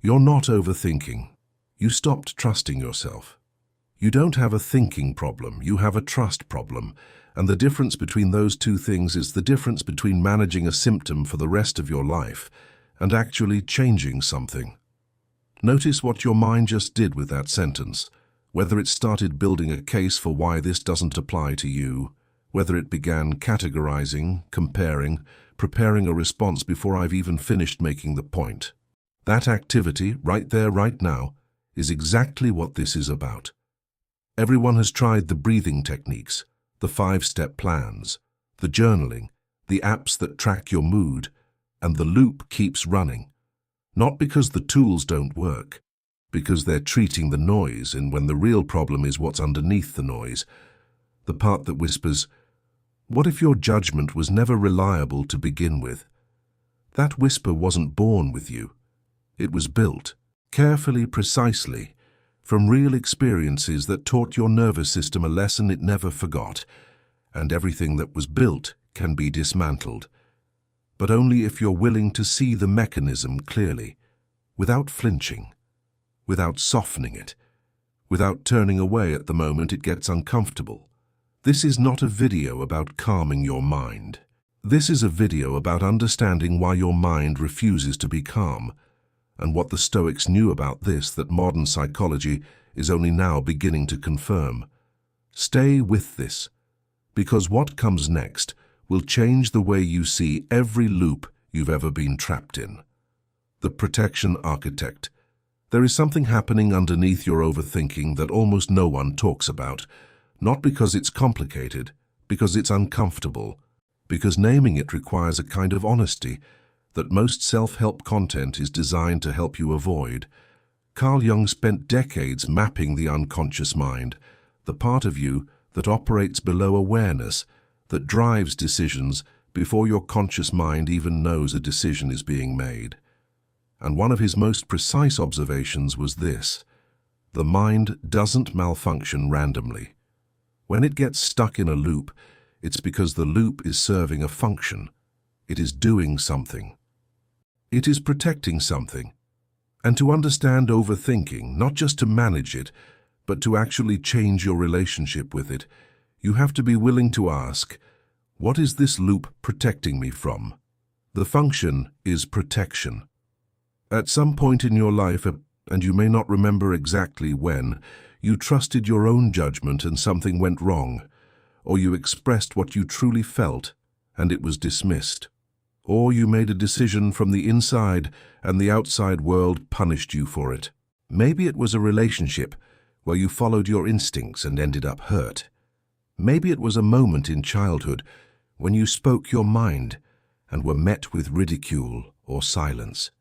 You're not overthinking. You stopped trusting yourself. You don't have a thinking problem, you have a trust problem. And the difference between those two things is the difference between managing a symptom for the rest of your life and actually changing something. Notice what your mind just did with that sentence, whether it started building a case for why this doesn't apply to you, whether it began categorizing, comparing, preparing a response before I've even finished making the point. That activity, right there, right now, is exactly what this is about. Everyone has tried the breathing techniques, the 5-step plans, the journaling, the apps that track your mood, and the loop keeps running. Not because the tools don't work, because they're treating the noise, and when the real problem is what's underneath the noise, the part that whispers, "What if your judgment was never reliable to begin with?" That whisper wasn't born with you. It was built, carefully, precisely, from real experiences that taught your nervous system a lesson it never forgot, and everything that was built can be dismantled. But only if you're willing to see the mechanism clearly, without flinching, without softening it, without turning away at the moment it gets uncomfortable. This is not a video about calming your mind. This is a video about understanding why your mind refuses to be calm, and what the Stoics knew about this that modern psychology is only now beginning to confirm. Stay with this, because what comes next will change the way you see every loop you've ever been trapped in. The protection architect. There is something happening underneath your overthinking that almost no one talks about, not because it's complicated, because it's uncomfortable, because naming it requires a kind of honesty that most self-help content is designed to help you avoid. Carl Jung spent decades mapping the unconscious mind, the part of you that operates below awareness, that drives decisions before your conscious mind even knows a decision is being made. And one of his most precise observations was this: the mind doesn't malfunction randomly. When it gets stuck in a loop, it's because the loop is serving a function. It is doing something. It is protecting something. And to understand overthinking, not just to manage it, but to actually change your relationship with it, you have to be willing to ask, what is this loop protecting me from? The function is protection. At some point in your life, and you may not remember exactly when, you trusted your own judgment and something went wrong, or you expressed what you truly felt and it was dismissed. Or you made a decision from the inside and the outside world punished you for it. Maybe it was a relationship where you followed your instincts and ended up hurt. Maybe it was a moment in childhood when you spoke your mind and were met with ridicule or silence.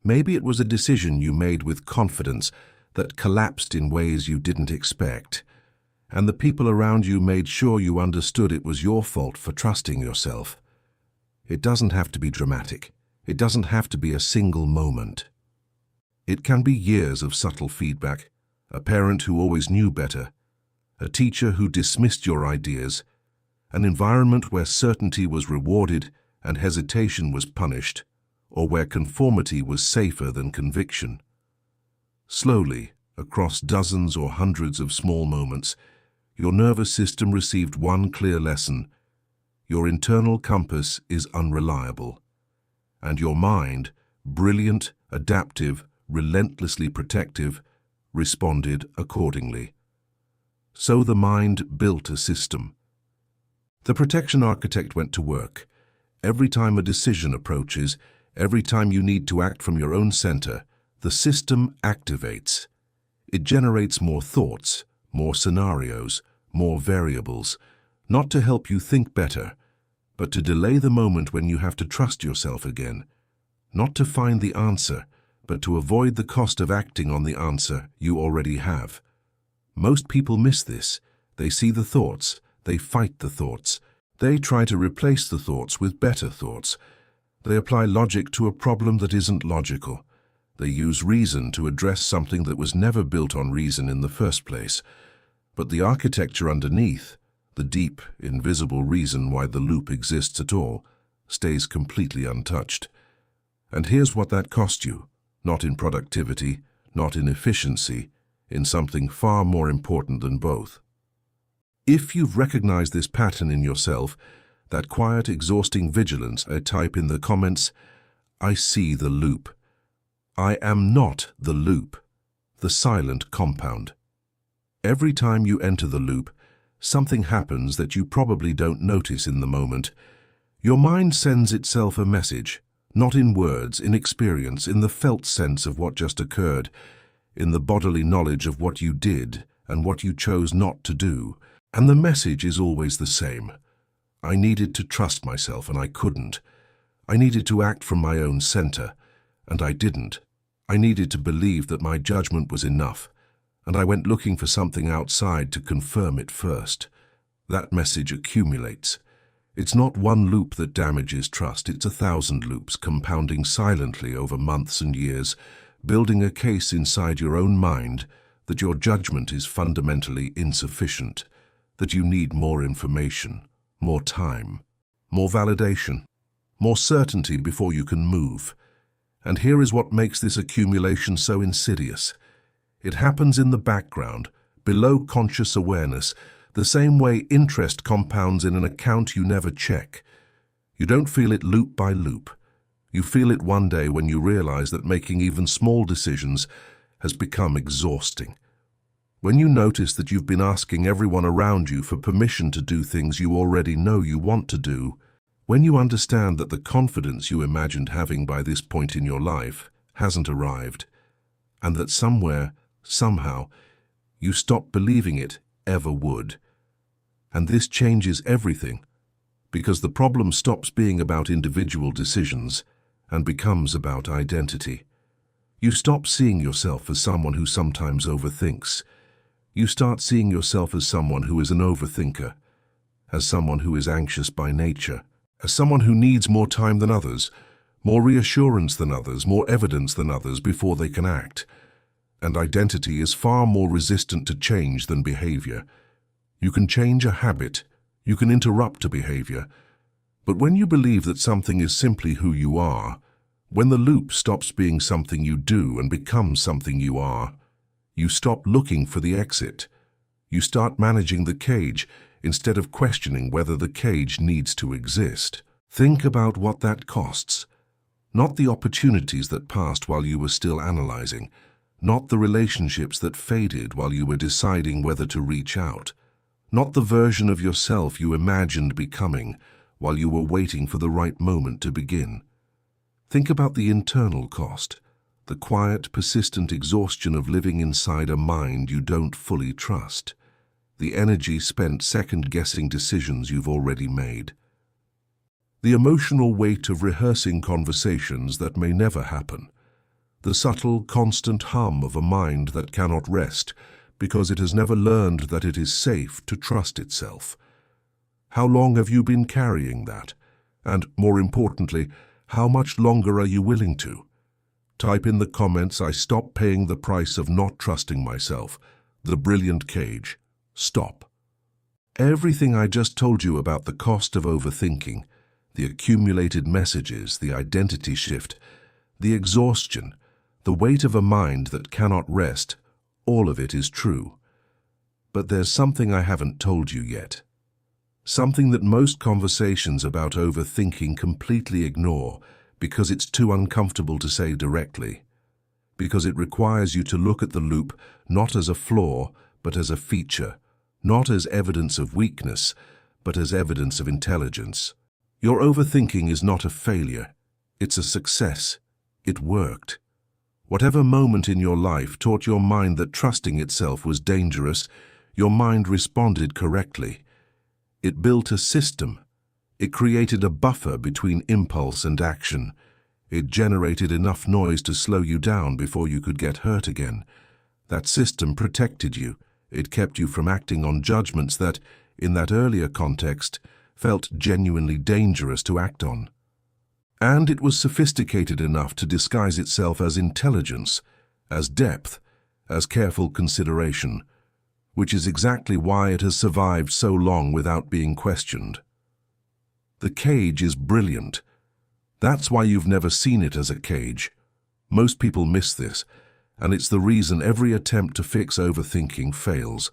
Maybe it was a decision you made with confidence that collapsed in ways you didn't expect, and the people around you made sure you understood it was your fault for trusting yourself. It doesn't have to be dramatic. It doesn't have to be a single moment. It can be years of subtle feedback, a parent who always knew better, a teacher who dismissed your ideas, an environment where certainty was rewarded and hesitation was punished, or where conformity was safer than conviction. Slowly, across dozens or hundreds of small moments, your nervous system received one clear lesson: your internal compass is unreliable, and your mind, brilliant, adaptive, relentlessly protective, responded accordingly. So the mind built a system. The protection architect went to work. Every time a decision approaches, every time you need to act from your own center, the system activates. It generates more thoughts, more scenarios, more variables, not to help you think better, but to delay the moment when you have to trust yourself again, not to find the answer, but to avoid the cost of acting on the answer you already have. Most people miss this. They see the thoughts, they fight the thoughts, they try to replace the thoughts with better thoughts. They apply logic to a problem that isn't logical. They use reason to address something that was never built on reason in the first place. But the architecture underneath, the deep, invisible reason why the loop exists at all, stays completely untouched. And here's what that cost you. not in productivity, not in efficiency, in something far more important than both. If you've recognized this pattern in yourself, that quiet, exhausting vigilance, type in the comments, I see the loop. I am not the loop, the silent compound. Every time you enter the loop, something happens that you probably don't notice in the moment. Your mind sends itself a message, not in words, in experience, in the felt sense of what just occurred, in the bodily knowledge of what you did and what you chose not to do. And the message is always the same. I needed to trust myself and I couldn't. I needed to act from my own center, and I didn't. I needed to believe that my judgment was enough, and I went looking for something outside to confirm it first. That message accumulates. It's not one loop that damages trust, it's 1,000 loops compounding silently over months and years, building a case inside your own mind that your judgment is fundamentally insufficient, that you need more information, more time, more validation, more certainty before you can move. And here is what makes this accumulation so insidious. It happens in the background, below conscious awareness, the same way interest compounds in an account you never check. You don't feel it loop by loop. You feel it one day when you realize that making even small decisions has become exhausting. When you notice that you've been asking everyone around you for permission to do things you already know you want to do, when you understand that the confidence you imagined having by this point in your life hasn't arrived, and that somewhere, somehow, you stop believing it ever would. And this changes everything, because the problem stops being about individual decisions and becomes about identity. You stop seeing yourself as someone who sometimes overthinks. You start seeing yourself as someone who is an overthinker, as someone who is anxious by nature, as someone who needs more time than others, more reassurance than others, more evidence than others before they can act. And identity is far more resistant to change than behavior. You can change a habit, you can interrupt a behavior, but when you believe that something is simply who you are, when the loop stops being something you do and becomes something you are, you stop looking for the exit. You start managing the cage instead of questioning whether the cage needs to exist. Think about what that costs. Not the opportunities that passed while you were still analyzing, not the relationships that faded while you were deciding whether to reach out, not the version of yourself you imagined becoming while you were waiting for the right moment to begin. Think about the internal cost, the quiet, persistent exhaustion of living inside a mind you don't fully trust, the energy spent second-guessing decisions you've already made, the emotional weight of rehearsing conversations that may never happen, the subtle, constant hum of a mind that cannot rest because it has never learned that it is safe to trust itself. How long have you been carrying that? And, more importantly, how much longer are you willing to? Type in the comments, I stop paying the price of not trusting myself. The brilliant cage. Stop. Everything I just told you about the cost of overthinking, the accumulated messages, the identity shift, the exhaustion, the weight of a mind that cannot rest, all of it is true. But there's something I haven't told you yet. Something that most conversations about overthinking completely ignore because it's too uncomfortable to say directly, because it requires you to look at the loop not as a flaw, but as a feature, not as evidence of weakness, but as evidence of intelligence. Your overthinking is not a failure, it's a success. It worked. Whatever moment in your life taught your mind that trusting itself was dangerous, your mind responded correctly. It built a system. It created a buffer between impulse and action. It generated enough noise to slow you down before you could get hurt again. That system protected you. It kept you from acting on judgments that, in that earlier context, felt genuinely dangerous to act on. And it was sophisticated enough to disguise itself as intelligence, as depth, as careful consideration, which is exactly why it has survived so long without being questioned. The cage is brilliant. That's why you've never seen it as a cage. Most people miss this, and it's the reason every attempt to fix overthinking fails.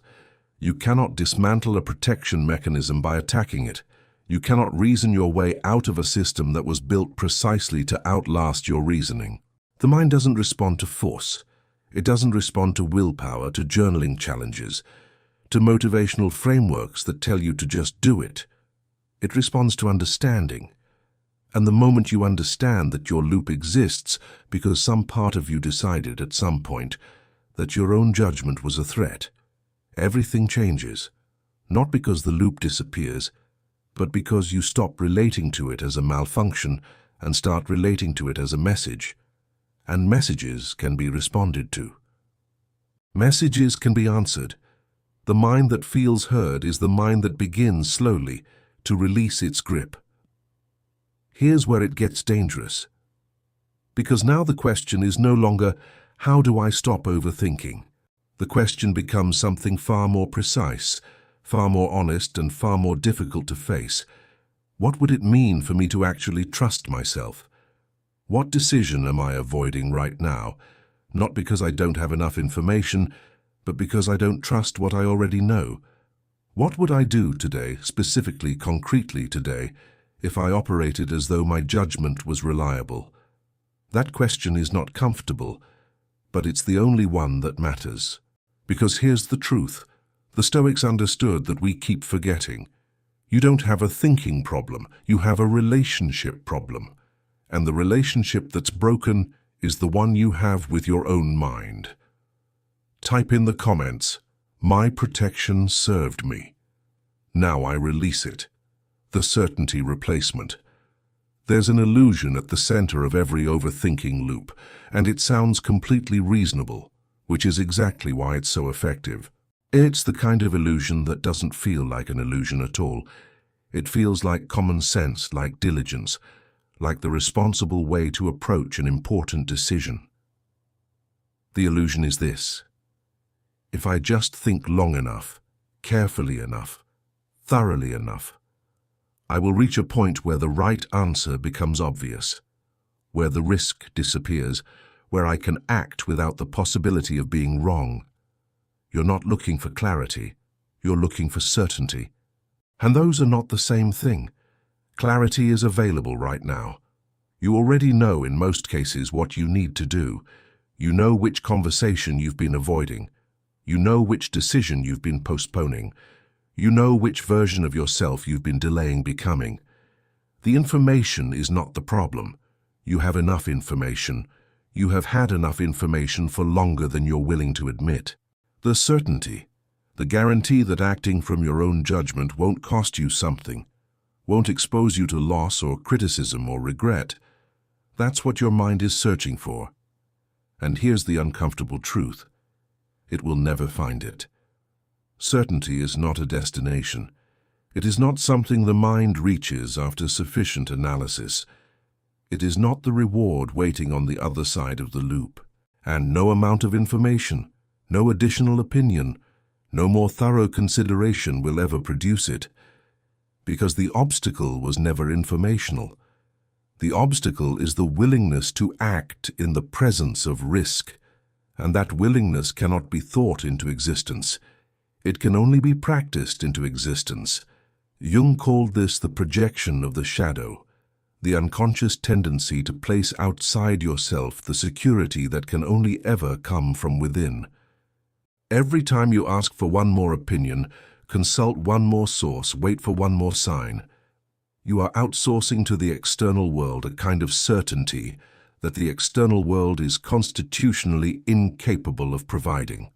You cannot dismantle a protection mechanism by attacking it. You cannot reason your way out of a system that was built precisely to outlast your reasoning. The mind doesn't respond to force. It doesn't respond to willpower, to journaling challenges, to motivational frameworks that tell you to just do it. It responds to understanding. And the moment you understand that your loop exists because some part of you decided at some point that your own judgment was a threat, everything changes. Not because the loop disappears, but because you stop relating to it as a malfunction and start relating to it as a message. And messages can be responded to. Messages can be answered. The mind that feels heard is the mind that begins slowly to release its grip. Here's where it gets dangerous. Because now the question is no longer, how do I stop overthinking? The question becomes something far more precise, far more honest, and far more difficult to face. What would it mean for me to actually trust myself? What decision am I avoiding right now? Not because I don't have enough information, but because I don't trust what I already know. What would I do today, specifically, concretely today, if I operated as though my judgment was reliable? That question is not comfortable, but it's the only one that matters. Because here's the truth. The Stoics understood that we keep forgetting. You don't have a thinking problem, you have a relationship problem. And the relationship that's broken is the one you have with your own mind. Type in the comments, "My protection served me. Now I release it." The certainty replacement. There's an illusion at the center of every overthinking loop, and it sounds completely reasonable, which is exactly why it's so effective. It's the kind of illusion that doesn't feel like an illusion at all. It feels like common sense, like diligence, like the responsible way to approach an important decision. The illusion is this: if I just think long enough, carefully enough, thoroughly enough, I will reach a point where the right answer becomes obvious, where the risk disappears, where I can act without the possibility of being wrong. You're not looking for clarity, you're looking for certainty. And those are not the same thing. Clarity is available right now. You already know in most cases what you need to do. You know which conversation you've been avoiding. You know which decision you've been postponing. You know which version of yourself you've been delaying becoming. The information is not the problem. You have enough information. You have had enough information for longer than you're willing to admit. The certainty, the guarantee that acting from your own judgment won't cost you something, won't expose you to loss or criticism or regret, that's what your mind is searching for. And here's the uncomfortable truth: it will never find it. Certainty is not a destination. It is not something the mind reaches after sufficient analysis. It is not the reward waiting on the other side of the loop. And no amount of information, no additional opinion, no more thorough consideration will ever produce it. Because the obstacle was never informational. The obstacle is the willingness to act in the presence of risk. And that willingness cannot be thought into existence. It can only be practiced into existence. Jung called this the projection of the shadow, the unconscious tendency to place outside yourself the security that can only ever come from within. Every time you ask for one more opinion, consult one more source, wait for one more sign, you are outsourcing to the external world a kind of certainty that the external world is constitutionally incapable of providing.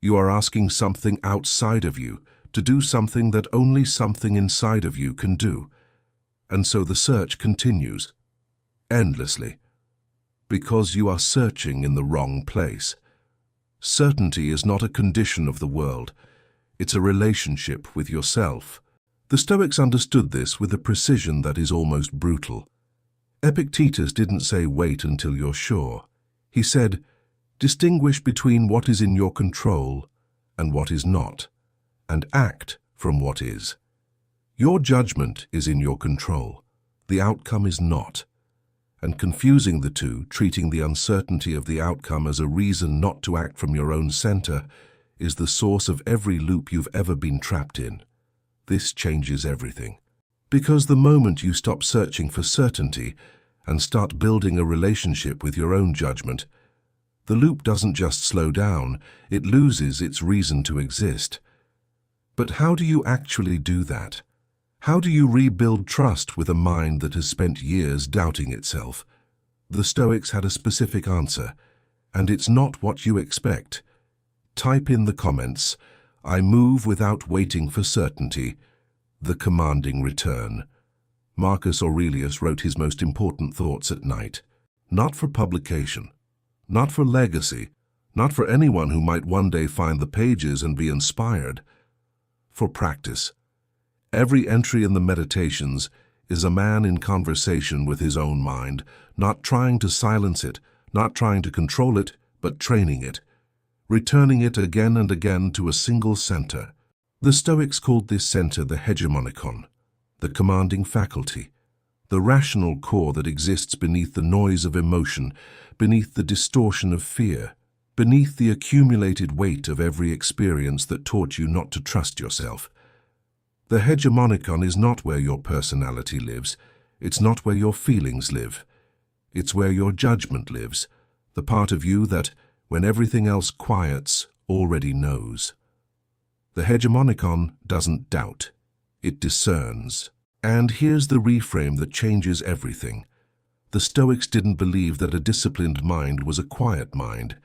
You are asking something outside of you to do something that only something inside of you can do. And so the search continues, endlessly, because you are searching in the wrong place. Certainty is not a condition of the world. It's a relationship with yourself. The Stoics understood this with a precision that is almost brutal. Epictetus didn't say, "Wait until you're sure." He said, "Distinguish between what is in your control and what is not, and act from what is." Your judgment is in your control. The outcome is not. and confusing the two, treating the uncertainty of the outcome as a reason not to act from your own center, is the source of every loop you've ever been trapped in. This changes everything. Because the moment you stop searching for certainty and start building a relationship with your own judgment, the loop doesn't just slow down, it loses its reason to exist. But how do you actually do that? How do you rebuild trust with a mind that has spent years doubting itself? The Stoics had a specific answer, and it's not what you expect. Type in the comments, "I move without waiting for certainty," the commanding return. Marcus Aurelius wrote his most important thoughts at night, not for publication, not for legacy, not for anyone who might one day find the pages and be inspired, for practice. Every entry in the Meditations is a man in conversation with his own mind, not trying to silence it, not trying to control it, but training it, returning it again and again to a single center. The Stoics called this center the hegemonikon, the commanding faculty, the rational core that exists beneath the noise of emotion, beneath the distortion of fear, beneath the accumulated weight of every experience that taught you not to trust yourself. The hegemonikon is not where your personality lives. It's not where your feelings live. It's where your judgment lives, the part of you that, when everything else quiets, already knows. The hegemonikon doesn't doubt. It discerns. And here's the reframe that changes everything. The Stoics didn't believe that a disciplined mind was a quiet mind.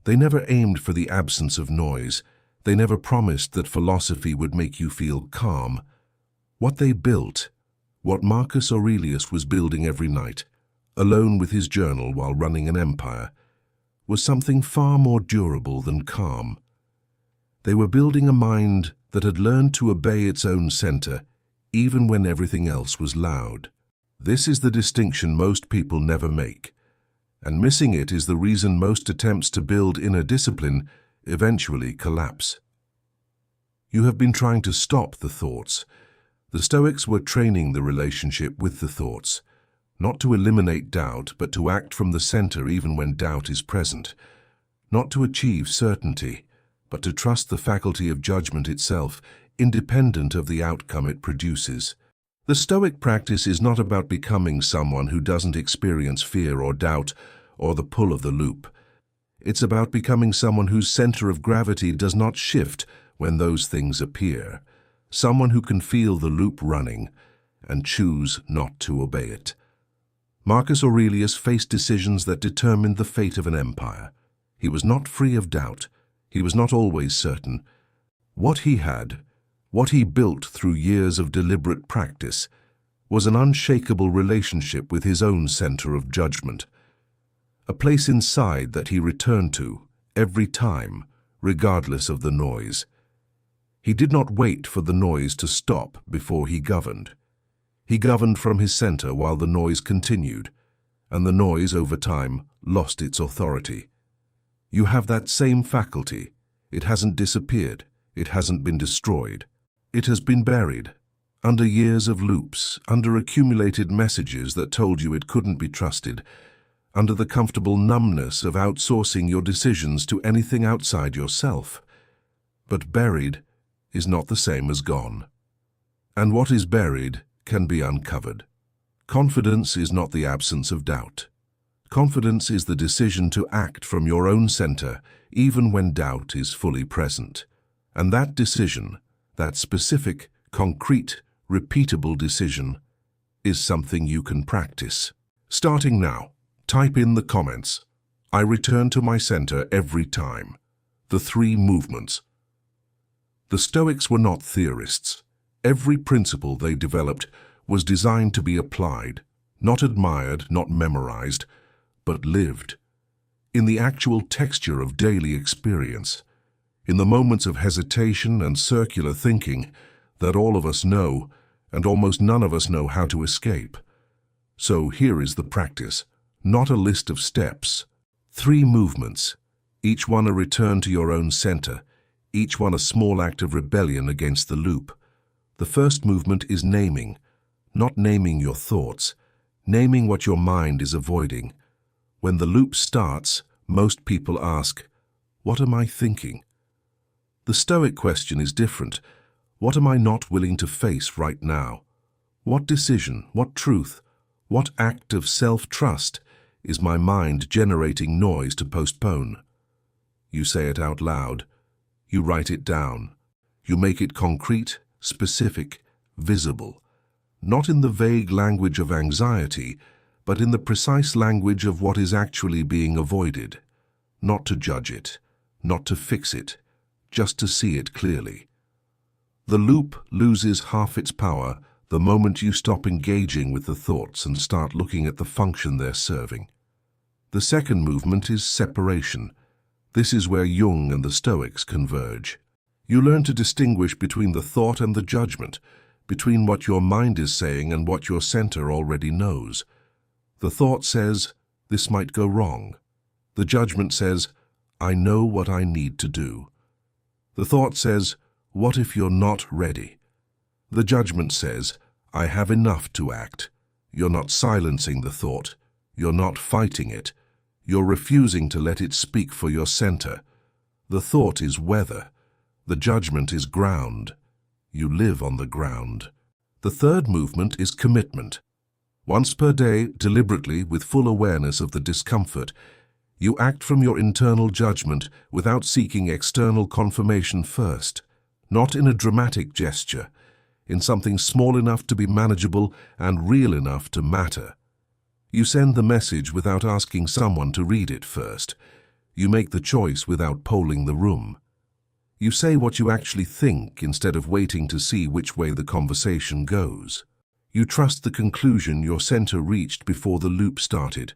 They never aimed for the absence of noise. They never promised that philosophy would make you feel calm. What they built, what Marcus Aurelius was building every night, alone with his journal while running an empire, was something far more durable than calm. They were building a mind that had learned to obey its own center, even when everything else was loud. This is the distinction most people never make, and missing it is the reason most attempts to build inner discipline eventually collapse. You have been trying to stop the thoughts. The Stoics were training the relationship with the thoughts, not to eliminate doubt, but to act from the center even when doubt is present, not to achieve certainty, but to trust the faculty of judgment itself, independent of the outcome it produces. The Stoic practice is not about becoming someone who doesn't experience fear or doubt or the pull of the loop. It's about becoming someone whose center of gravity does not shift when those things appear, someone who can feel the loop running and choose not to obey it. Marcus Aurelius faced decisions that determined the fate of an empire. He was not free of doubt. He was not always certain. What he had, what he built through years of deliberate practice, was an unshakable relationship with his own center of judgment, a place inside that he returned to every time, regardless of the noise. He did not wait for the noise to stop before he governed. He governed from his center while the noise continued, and the noise over time lost its authority. You have that same faculty. It hasn't disappeared. It hasn't been destroyed. It has been buried, under years of loops, under accumulated messages that told you it couldn't be trusted, under the comfortable numbness of outsourcing your decisions to anything outside yourself. But buried is not the same as gone. And what is buried can be uncovered. Confidence is not the absence of doubt. Confidence is the decision to act from your own center, even when doubt is fully present. And that decision, that specific, concrete, repeatable decision, is something you can practice. Starting now, type in the comments, "I return to my center every time." The 3 movements. The Stoics were not theorists. Every principle they developed was designed to be applied, not admired, not memorized, but lived, in the actual texture of daily experience, in the moments of hesitation and circular thinking that all of us know and almost none of us know how to escape. So here is the practice, not a list of steps. 3 movements, each one a return to your own center, each one a small act of rebellion against the loop. The first movement is naming, not naming your thoughts, naming what your mind is avoiding. When the loop starts, most people ask, "What am I thinking?" The Stoic question is different. What am I not willing to face right now? What decision, what truth, what act of self-trust is my mind generating noise to postpone? You say it out loud. You write it down. You make it concrete, specific, visible. Not in the vague language of anxiety, but in the precise language of what is actually being avoided. Not to judge it, not to fix it, just to see it clearly. The loop loses half its power the moment you stop engaging with the thoughts and start looking at the function they're serving. The second movement is separation. This is where Jung and the Stoics converge. You learn to distinguish between the thought and the judgment, between what your mind is saying and what your center already knows. The thought says, "This might go wrong." The judgment says, "I know what I need to do." The thought says, "What if you're not ready?" The judgment says, "I have enough to act." You're not silencing the thought. You're not fighting it. You're refusing to let it speak for your center. The thought is weather. The judgment is ground. You live on the ground. The third movement is commitment. Once per day, deliberately, with full awareness of the discomfort, you act from your internal judgment without seeking external confirmation first, not in a dramatic gesture, in something small enough to be manageable and real enough to matter. You send the message without asking someone to read it first. You make the choice without polling the room. You say what you actually think instead of waiting to see which way the conversation goes. You trust the conclusion your center reached before the loop started,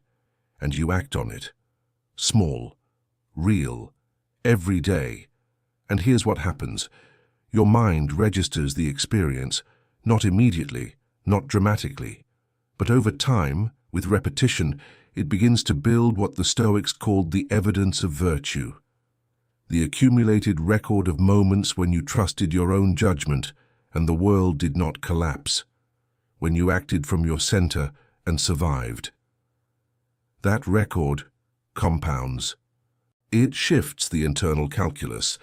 and you act on it. Small, real, every day. And here's what happens. Your mind registers the experience, not immediately, not dramatically, but over time, with repetition, it begins to build what the Stoics called the evidence of virtue. The accumulated record of moments when you trusted your own judgment and the world did not collapse, when you acted from your center and survived. That record compounds. It shifts the internal calculus,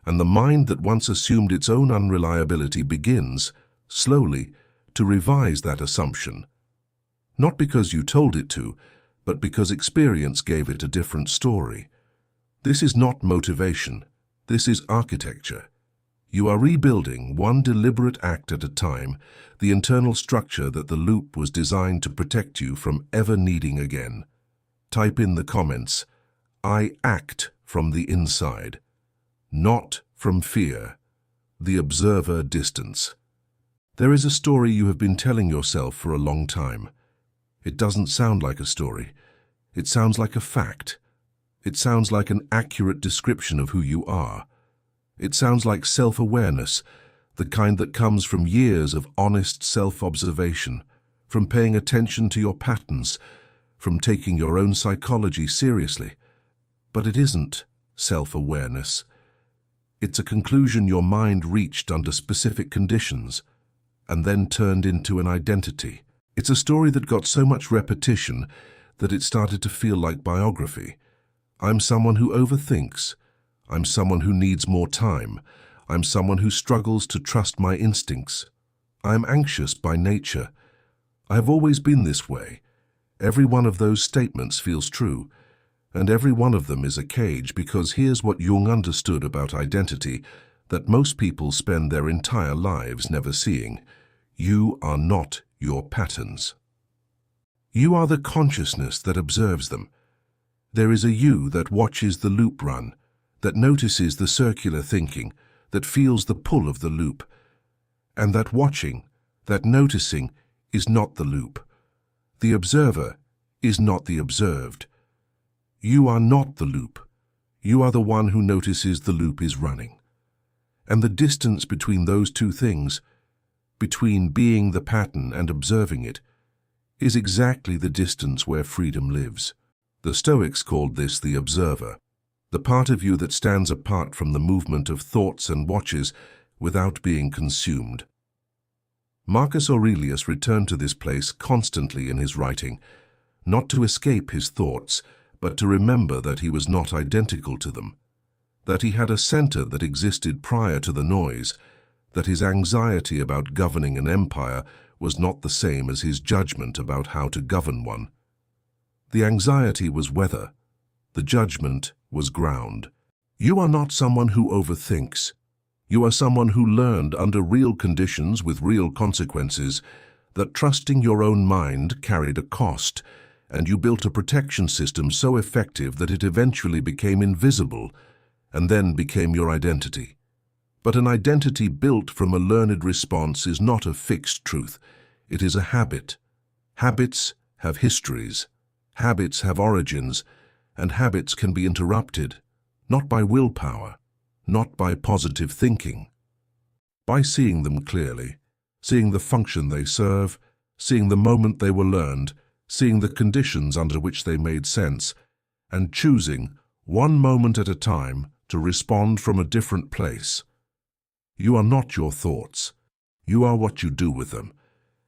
and the mind that once assumed its own unreliability begins, slowly, to revise that assumption. Not because you told it to, but because experience gave it a different story. This is not motivation. This is architecture. You are rebuilding, one deliberate act at a time, the internal structure that the loop was designed to protect you from ever needing again. Type in the comments, "I act from the inside." Not from fear. The observer distance. There is a story you have been telling yourself for a long time. It doesn't sound like a story. It sounds like a fact. It sounds like an accurate description of who you are. It sounds like self-awareness, the kind that comes from years of honest self-observation, from paying attention to your patterns, from taking your own psychology seriously. But it isn't self-awareness. It's a conclusion your mind reached under specific conditions and then turned into an identity. It's a story that got so much repetition that it started to feel like biography. I'm someone who overthinks. I'm someone who needs more time. I'm someone who struggles to trust my instincts. I'm anxious by nature. I have always been this way. Every one of those statements feels true, and every one of them is a cage, because here's what Jung understood about identity that most people spend their entire lives never seeing. You are not your patterns. You are the consciousness that observes them. There is a you that watches the loop run, that notices the circular thinking, that feels the pull of the loop. And that watching, that noticing, is not the loop. The observer is not the observed. You are not the loop. You are the one who notices the loop is running. And the distance between those two things, between being the pattern and observing it, is exactly the distance where freedom lives. The Stoics called this the observer, the part of you that stands apart from the movement of thoughts and watches without being consumed. Marcus Aurelius returned to this place constantly in his writing, not to escape his thoughts, but to remember that he was not identical to them, that he had a center that existed prior to the noise, that his anxiety about governing an empire was not the same as his judgment about how to govern one. The anxiety was weather, the judgment was ground. You are not someone who overthinks. You are someone who learned under real conditions with real consequences that trusting your own mind carried a cost, and you built a protection system so effective that it eventually became invisible and then became your identity. But an identity built from a learned response is not a fixed truth. It is a habit. Habits have histories. Habits have origins, and habits can be interrupted, not by willpower, not by positive thinking, by seeing them clearly, seeing the function they serve, seeing the moment they were learned, seeing the conditions under which they made sense, and choosing, one moment at a time, to respond from a different place. You are not your thoughts. You are what you do with them.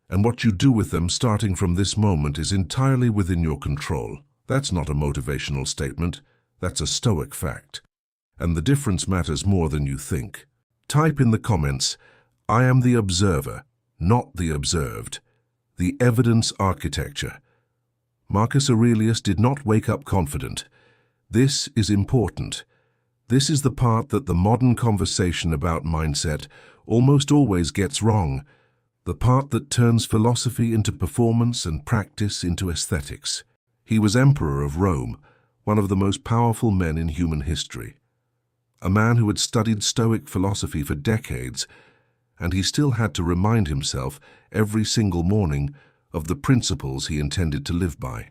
And what you do with them starting from this moment is entirely within your control. That's not a motivational statement. That's a Stoic fact. And the difference matters more than you think. Type in the comments, I am the observer, not the observed. The evidence architecture. Marcus Aurelius did not wake up confident. This is important. This is the part that the modern conversation about mindset almost always gets wrong, the part that turns philosophy into performance and practice into aesthetics. He was emperor of Rome, one of the most powerful men in human history, a man who had studied Stoic philosophy for decades, and he still had to remind himself every single morning of the principles he intended to live by.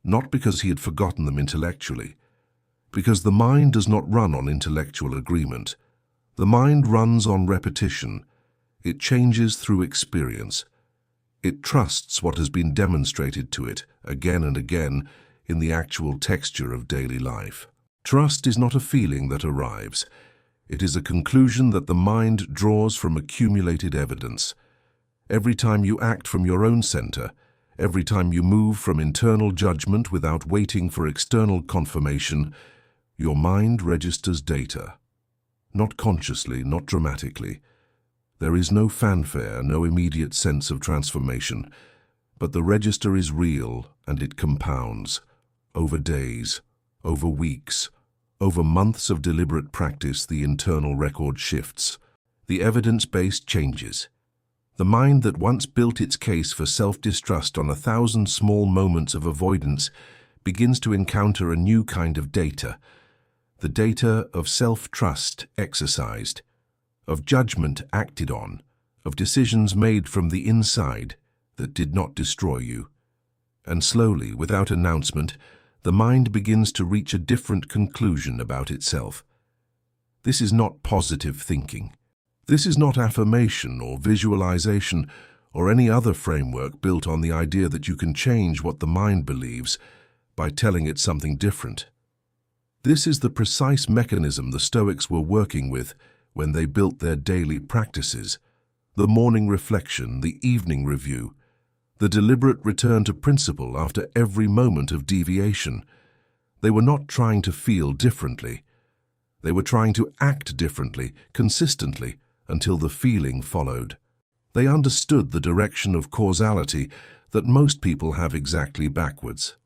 Not because he had forgotten them intellectually, because the mind does not run on intellectual agreement. The mind runs on repetition. It changes through experience. It trusts what has been demonstrated to it again and again in the actual texture of daily life. Trust is not a feeling that arrives. It is a conclusion that the mind draws from accumulated evidence. Every time you act from your own center, every time you move from internal judgment without waiting for external confirmation, your mind registers data. Not consciously, not dramatically. There is no fanfare, no immediate sense of transformation, but the register is real and it compounds. Over days, over weeks, over months of deliberate practice, the internal record shifts. The evidence base changes. The mind that once built its case for self-distrust on 1,000 small moments of avoidance begins to encounter a new kind of data. The data of self-trust exercised, of judgment acted on, of decisions made from the inside that did not destroy you. And slowly, without announcement, the mind begins to reach a different conclusion about itself. This is not positive thinking. This is not affirmation or visualization or any other framework built on the idea that you can change what the mind believes by telling it something different. This is the precise mechanism the Stoics were working with when they built their daily practices, the morning reflection, the evening review, the deliberate return to principle after every moment of deviation. They were not trying to feel differently. They were trying to act differently, consistently, until the feeling followed. They understood the direction of causality that most people have exactly backwards.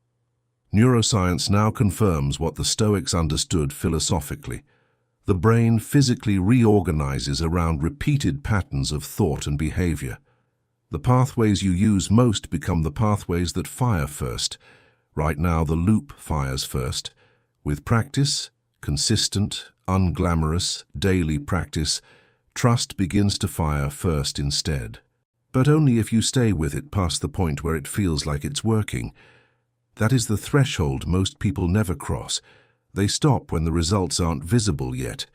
Neuroscience now confirms what the Stoics understood philosophically. The brain physically reorganizes around repeated patterns of thought and behavior. The pathways you use most become the pathways that fire first. Right now, the loop fires first. With practice, consistent, unglamorous, daily practice, trust begins to fire first instead. But only if you stay with it past the point where it feels like it's working. That is the threshold most people never cross. They stop when the results aren't visible yet.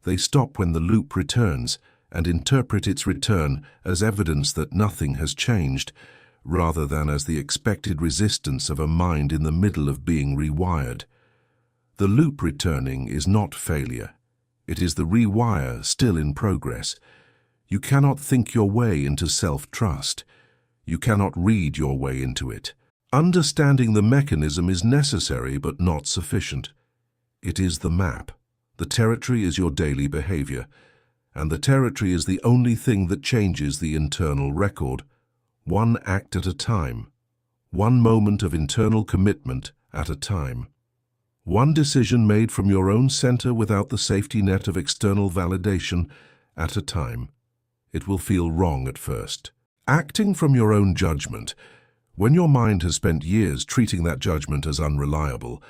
They stop when the loop returns and interpret its return as evidence that nothing has changed, rather than as the expected resistance of a mind in the middle of being rewired. The loop returning is not failure. It is the rewire still in progress. You cannot think your way into self-trust. You cannot read your way into it. Understanding the mechanism is necessary but not sufficient. It is the map. The territory is your daily behavior, and the territory is the only thing that changes the internal record, one act at a time, one moment of internal commitment at a time. One decision made from your own center without the safety net of external validation at a time. It will feel wrong at first. Acting from your own judgment, when your mind has spent years treating that judgment as unreliable,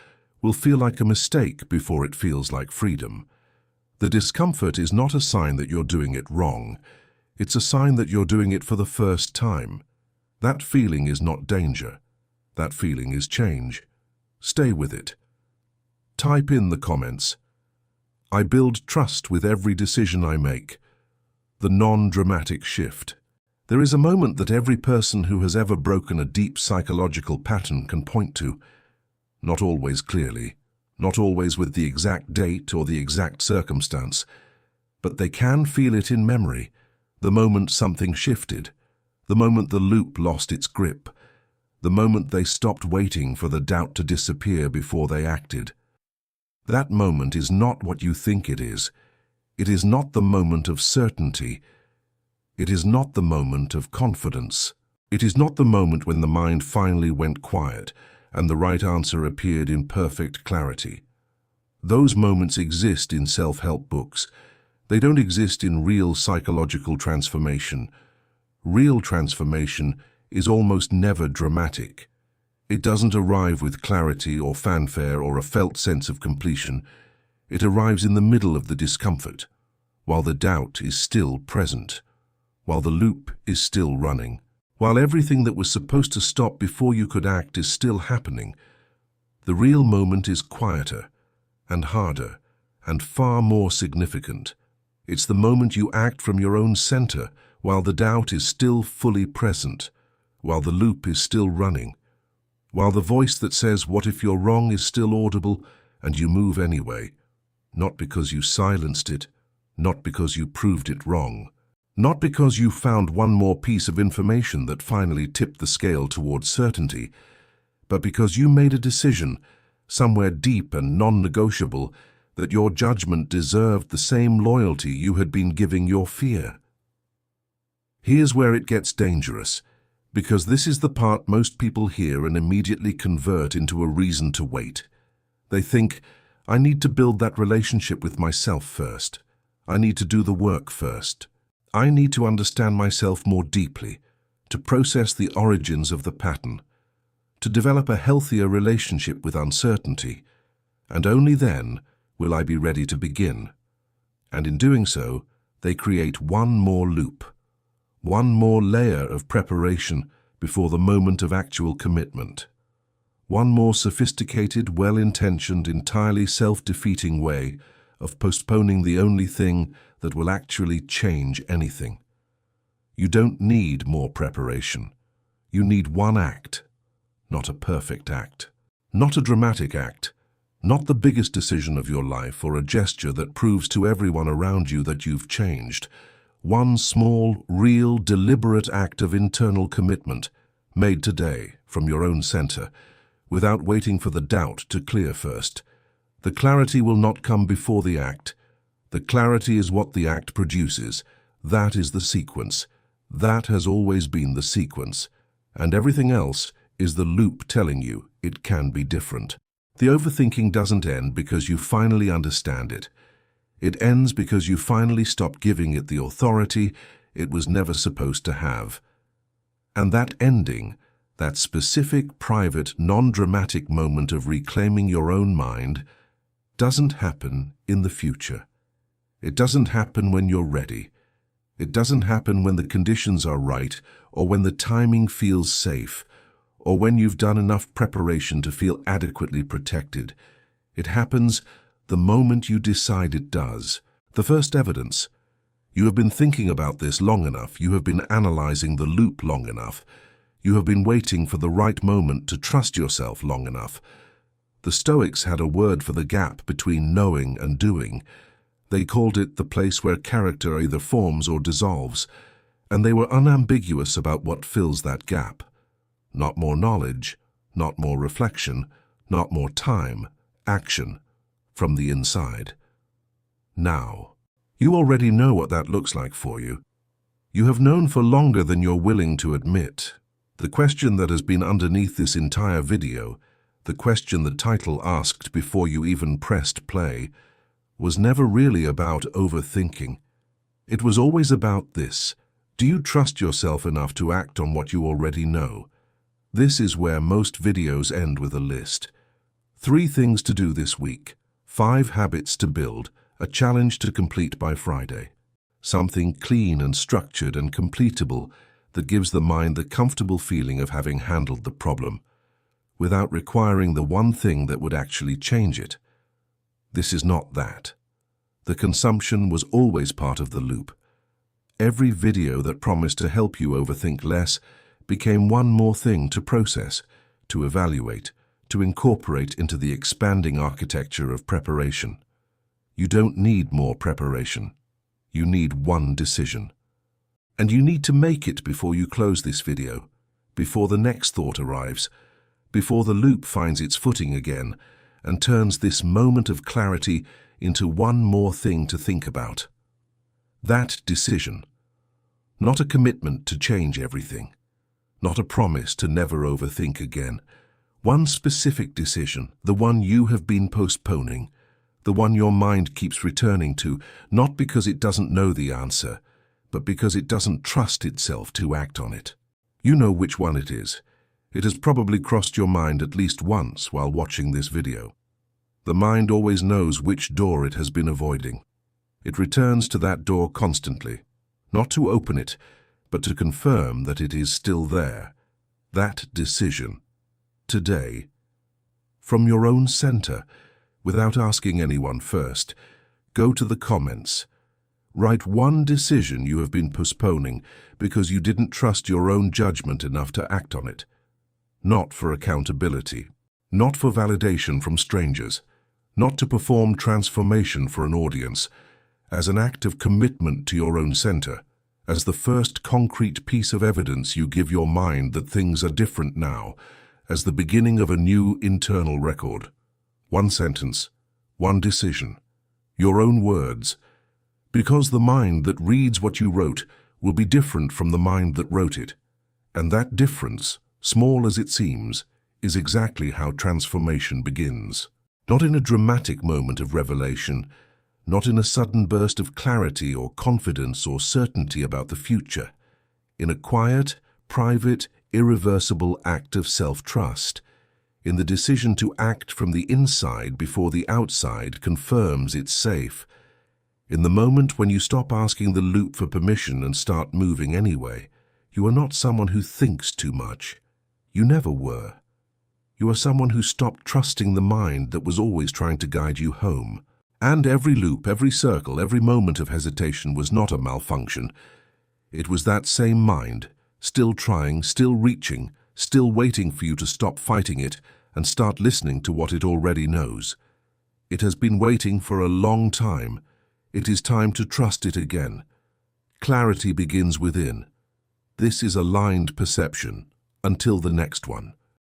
will feel like a mistake before it feels like freedom. The discomfort is not a sign that you're doing it wrong. It's a sign that you're doing it for the first time. That feeling is not danger. That feeling is change. Stay with it. Type in the comments, "I build trust with every decision I make." The non-dramatic shift. There is a moment that every person who has ever broken a deep psychological pattern can point to. Not always clearly, not always with the exact date or the exact circumstance, but they can feel it in memory, the moment something shifted, the moment the loop lost its grip, the moment they stopped waiting for the doubt to disappear before they acted. That moment is not what you think it is. It is not the moment of certainty. It is not the moment of confidence. It is not the moment when the mind finally went quiet and the right answer appeared in perfect clarity. Those moments exist in self-help books. They don't exist in real psychological transformation. Real transformation is almost never dramatic. It doesn't arrive with clarity or fanfare or a felt sense of completion. It arrives in the middle of the discomfort, while the doubt is still present, while the loop is still running, while everything that was supposed to stop before you could act is still happening. The real moment is quieter and harder and far more significant. It's the moment you act from your own center, while the doubt is still fully present, while the loop is still running, while the voice that says, "What if you're wrong?" is still audible, and you move anyway. Not because you silenced it, not because you proved it wrong, not because you found one more piece of information that finally tipped the scale towards certainty, but because you made a decision, somewhere deep and non-negotiable, that your judgment deserved the same loyalty you had been giving your fear. Here's where it gets dangerous, because this is the part most people hear and immediately convert into a reason to wait. They think, "I need to build that relationship with myself first. I need to do the work first. I need to understand myself more deeply, to process the origins of the pattern, to develop a healthier relationship with uncertainty, and only then will I be ready to begin." And in doing so, they create one more loop, one more layer of preparation before the moment of actual commitment. One more sophisticated, well-intentioned, entirely self-defeating way of postponing the only thing that will actually change anything. You don't need more preparation. You need one act, not a perfect act, not a dramatic act, not the biggest decision of your life or a gesture that proves to everyone around you that you've changed. One small, real, deliberate act of internal commitment, made today from your own center, without waiting for the doubt to clear first. The clarity will not come before the act. The clarity is what the act produces. That is the sequence. That has always been the sequence. And everything else is the loop telling you it can be different. The overthinking doesn't end because you finally understand it. It ends because you finally stop giving it the authority it was never supposed to have. And that ending, that specific, private, non-dramatic moment of reclaiming your own mind, doesn't happen in the future. It doesn't happen when you're ready. It doesn't happen when the conditions are right, or when the timing feels safe, or when you've done enough preparation to feel adequately protected. It happens the moment you decide it does. The first evidence. You have been thinking about this long enough. You have been analyzing the loop long enough. You have been waiting for the right moment to trust yourself long enough. The Stoics had a word for the gap between knowing and doing. They called it the place where character either forms or dissolves, and they were unambiguous about what fills that gap. Not more knowledge, not more reflection, not more time, action, from the inside. Now, you already know what that looks like for you. You have known for longer than you're willing to admit. The question that has been underneath this entire video, the question the title asked before you even pressed play, was never really about overthinking. It was always about this. Do you trust yourself enough to act on what you already know? This is where most videos end with a list. 3 things to do this week, 5 habits to build, a challenge to complete by Friday. Something clean and structured and completable that gives the mind the comfortable feeling of having handled the problem, without requiring the one thing that would actually change it. This is not that. The consumption was always part of the loop. Every video that promised to help you overthink less became one more thing to process, to evaluate, to incorporate into the expanding architecture of preparation. You don't need more preparation. You need one decision. And you need to make it before you close this video, before the next thought arrives, before the loop finds its footing again and turns this moment of clarity into one more thing to think about. That decision. Not a commitment to change everything. Not a promise to never overthink again. One specific decision, the one you have been postponing, the one your mind keeps returning to, not because it doesn't know the answer, but because it doesn't trust itself to act on it. You know which one it is. It has probably crossed your mind at least once while watching this video. The mind always knows which door it has been avoiding. It returns to that door constantly, not to open it, but to confirm that it is still there. That decision. Today. From your own center, without asking anyone first, go to the comments. Write one decision you have been postponing because you didn't trust your own judgment enough to act on it. Not for accountability, not for validation from strangers, not to perform transformation for an audience, as an act of commitment to your own center, as the first concrete piece of evidence you give your mind that things are different now, as the beginning of a new internal record. One sentence, one decision, your own words, because the mind that reads what you wrote will be different from the mind that wrote it, and that difference, small as it seems, is exactly how transformation begins. Not in a dramatic moment of revelation, not in a sudden burst of clarity or confidence or certainty about the future. In a quiet, private, irreversible act of self-trust, in the decision to act from the inside before the outside confirms it's safe, in the moment when you stop asking the loop for permission and start moving anyway. You are not someone who thinks too much. You never were. You are someone who stopped trusting the mind that was always trying to guide you home. And every loop, every circle, every moment of hesitation was not a malfunction. It was that same mind, still trying, still reaching, still waiting for you to stop fighting it and start listening to what it already knows. It has been waiting for a long time. It is time to trust it again. Clarity begins within. This is aligned perception, until the next one.